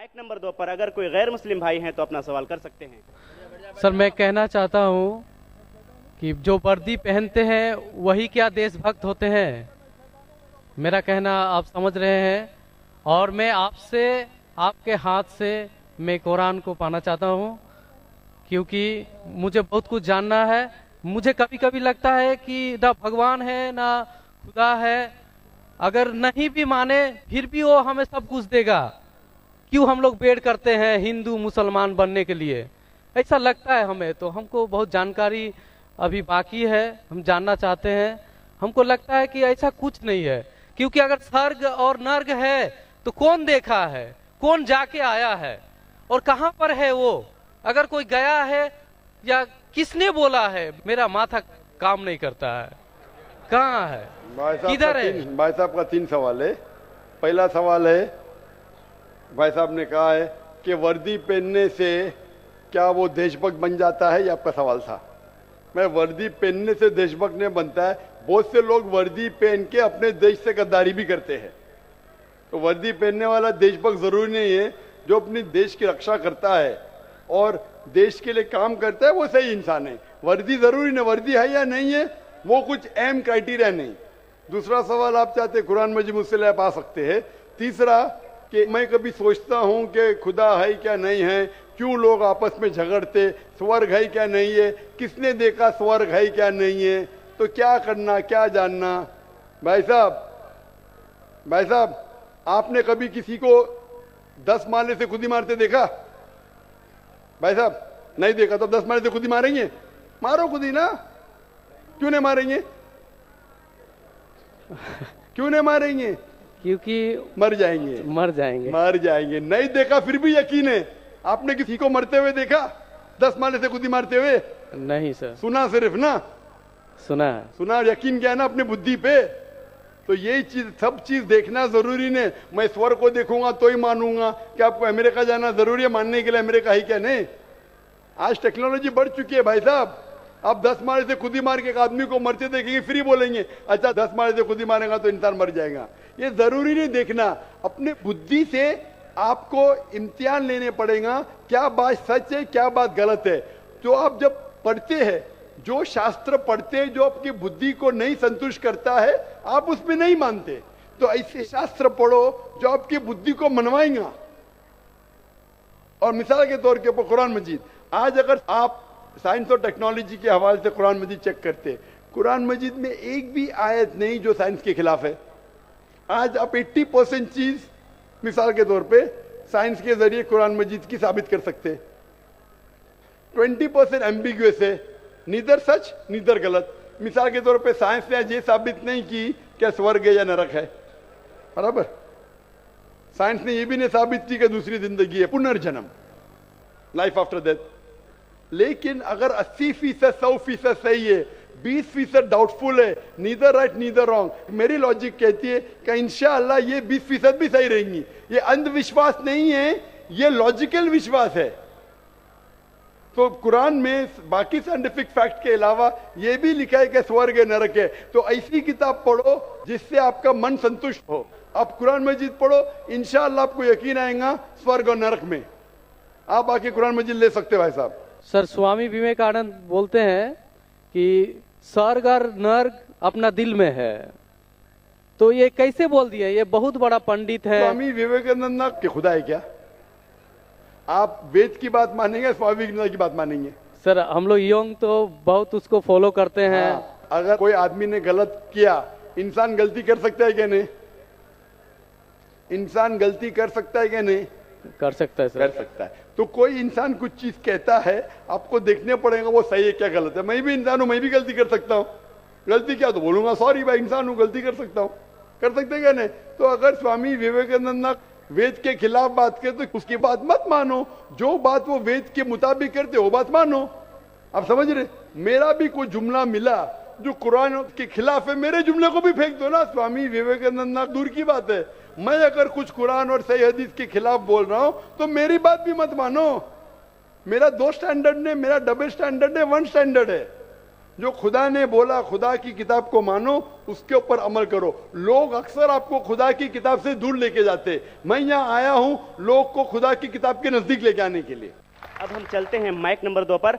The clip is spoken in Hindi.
माइक नंबर 2 पर अगर कोई गैर मुस्लिम भाई हैं तो अपना सवाल कर सकते हैं। सर मैं कहना चाहता हूँ कि जो वर्दी पहनते हैं वही क्या देशभक्त होते हैं। मेरा कहना आप समझ रहे हैं। और मैं आपसे आपके हाथ से मैं कुरान को पाना चाहता हूँ, क्योंकि मुझे बहुत कुछ जानना है। मुझे कभी कभी लगता है कि ना भगवान है ना खुदा है। अगर नहीं भी माने फिर भी वो हमें सब कुछ देगा। क्यों हम लोग वेट करते हैं हिंदू मुसलमान बनने के लिए? ऐसा लगता है हमें। तो हमको बहुत जानकारी अभी बाकी है, हम जानना चाहते हैं। हमको लगता है कि ऐसा कुछ नहीं है, क्योंकि अगर स्वर्ग और नर्क है तो कौन देखा है, कौन जाके आया है और कहाँ पर है वो? अगर कोई गया है या किसने बोला है, मेरा माथा काम नहीं करता है। कहाँ है, किधर है? भाई साहब का 3 सवाल है। पहला सवाल है, भाई साहब ने कहा है कि वर्दी पहनने से क्या वो देशभक्त बन जाता है, ये आपका सवाल था। मैं वर्दी पहनने से देशभक्त नहीं बनता है। बहुत से लोग वर्दी पहन के अपने देश से गद्दारी भी करते हैं। तो वर्दी पहनने वाला देशभक्त जरूरी नहीं है। जो अपनी देश की रक्षा करता है और देश के लिए काम करता है वो सही इंसान है। वर्दी जरूरी नहीं, वर्दी है या नहीं है वो कुछ अहम क्राइटेरिया नहीं। दूसरा सवाल आप चाहते कुरान मजीद मुझसे आप आ सकते हैं। तीसरा कि मैं कभी सोचता हूं कि खुदा है क्या नहीं है, क्यों लोग आपस में झगड़ते, स्वर्ग है क्या नहीं है, किसने देखा स्वर्ग है क्या नहीं है, तो क्या करना क्या जानना। भाई साहब आपने कभी किसी को 10 माले से खुद ही मारते देखा? भाई साहब नहीं देखा तो 10 माले से खुद ही मारेंगे? मारो खुद ही ना, क्यों नहीं मारेंगे? क्यों नहीं मारेंगे? क्योंकि मर जाएंगे। नहीं देखा फिर भी यकीन है। आपने किसी को मरते हुए देखा 10 माले से खुद ही मारते हुए? नहीं सर। सुना सिर्फ ना? सुना यकीन क्या है ना अपनी बुद्धि पे। तो यही चीज, सब चीज देखना जरूरी नहीं। मैं स्वर्ग को देखूंगा तो ही मानूंगा। क्या आपको अमेरिका जाना जरूरी है मानने के लिए अमेरिका ही क्या नहीं? आज टेक्नोलॉजी बढ़ चुकी है भाई साहब। आप 10 माले से खुद ही मार के एक आदमी को मरते देखेंगे फिर ही बोलेंगे अच्छा 10 माले से खुद ही मारेगा तो इंसान मर जाएगा। ये जरूरी नहीं देखना। अपने बुद्धि से आपको इम्तिहान लेने पड़ेगा, क्या बात सच है क्या बात गलत है। तो आप जब पढ़ते हैं, जो शास्त्र पढ़ते हैं जो आपकी बुद्धि को नहीं संतुष्ट करता है आप उसमें नहीं मानते, तो ऐसे शास्त्र पढ़ो जो आपकी बुद्धि को मनवाएगा। और मिसाल के तौर के ऊपर कुरान मजीद, आज अगर आप साइंस और टेक्नोलॉजी के हवाले से कुरान मजीद चेक करते, कुरान मजीद में एक भी आयत नहीं जो साइंस के खिलाफ है। आज आप 80% चीज मिसाल के तौर पे साइंस के जरिए कुरान मजीद की साबित कर सकते। 20% एम्बिग्युअस है, नीदर सच नीदर गलत। मिसाल के तौर पे साइंस ने ये साबित नहीं की क्या स्वर्ग है या नरक है, बराबर। साइंस ने ये भी नहीं साबित की कि दूसरी जिंदगी है, पुनर्जन्म, लाइफ आफ्टर डेथ। लेकिन अगर 80% 100% सही है, 20% डाउटफुल है, नीदर राइट नीदर रॉन्ग, मेरी लॉजिक कहती है कि इंशाअल्लाह ये 20% भी सही रहेंगी। ये अंधविश्वास नहीं है, ये लॉजिकल विश्वास है। तो कुरान में बाकी साइंटिफिक फैक्ट के अलावा ये भी लिखा है कि स्वर्ग है नरक है। तो ऐसी किताब पढ़ो जिससे आपका मन संतुष्ट हो। आप कुरान मजीद पढ़ो, इंशाअल्लाह आपको यकीन आएगा स्वर्ग और नरक में। आप आके कुरान मजीद ले सकते भाई साहब। सर स्वामी विवेकानंद बोलते हैं कि स्वर्ग और नर्क अपना दिल में है। तो ये कैसे बोल दिया? ये बहुत बड़ा पंडित है। स्वामी विवेकानंद के खुदा है क्या? आप वेद की बात मानेंगे, स्वामी विवेकानंद की बात मानेंगे? सर हम लोग यंग तो बहुत उसको फॉलो करते हैं। हाँ, अगर कोई आदमी ने गलत किया, इंसान गलती कर सकता है क्या नहीं? इंसान गलती कर सकता है क्या नहीं? कर सकता है सर। कर सकता है। तो कोई इंसान कुछ चीज कहता है, आपको देखने पड़ेगा वो सही है क्या गलत है। मैं भी इंसान हूं, मैं भी गलती कर सकता हूं। गलती क्या तो बोलूंगा सॉरी भाई, इंसान हूं, गलती कर सकता हूं। कर सकते क्या नहीं? तो अगर स्वामी विवेकानंद वेद के खिलाफ बात करते तो उसकी बात मत मानो, जो बात वो वेद के मुताबिक करते वो बात मानो। आप समझ रहे? मेरा भी कोई जुमला मिला जो कुरान के खिलाफ है, मेरे जुमले को भी फेंक दो ना। स्वामी विवेकानंद दूर की बात है, मैं अगर कुछ कुरान और सही हदीस के खिलाफ बोल रहा हूं तो मेरी बात भी मत मानो। मेरा 2 स्टैंडर्ड नहीं, मेरा डबल स्टैंडर्ड है, 1 स्टैंडर्ड है। जो खुदा ने बोला, खुदा की किताब को मानो, उसके ऊपर अमल करो। लोग अक्सर आपको खुदा की किताब से दूर लेके जाते। मैं यहाँ आया हूँ लोग को खुदा की किताब के नजदीक लेके आने के लिए। अब हम चलते हैं माइक नंबर 2 पर।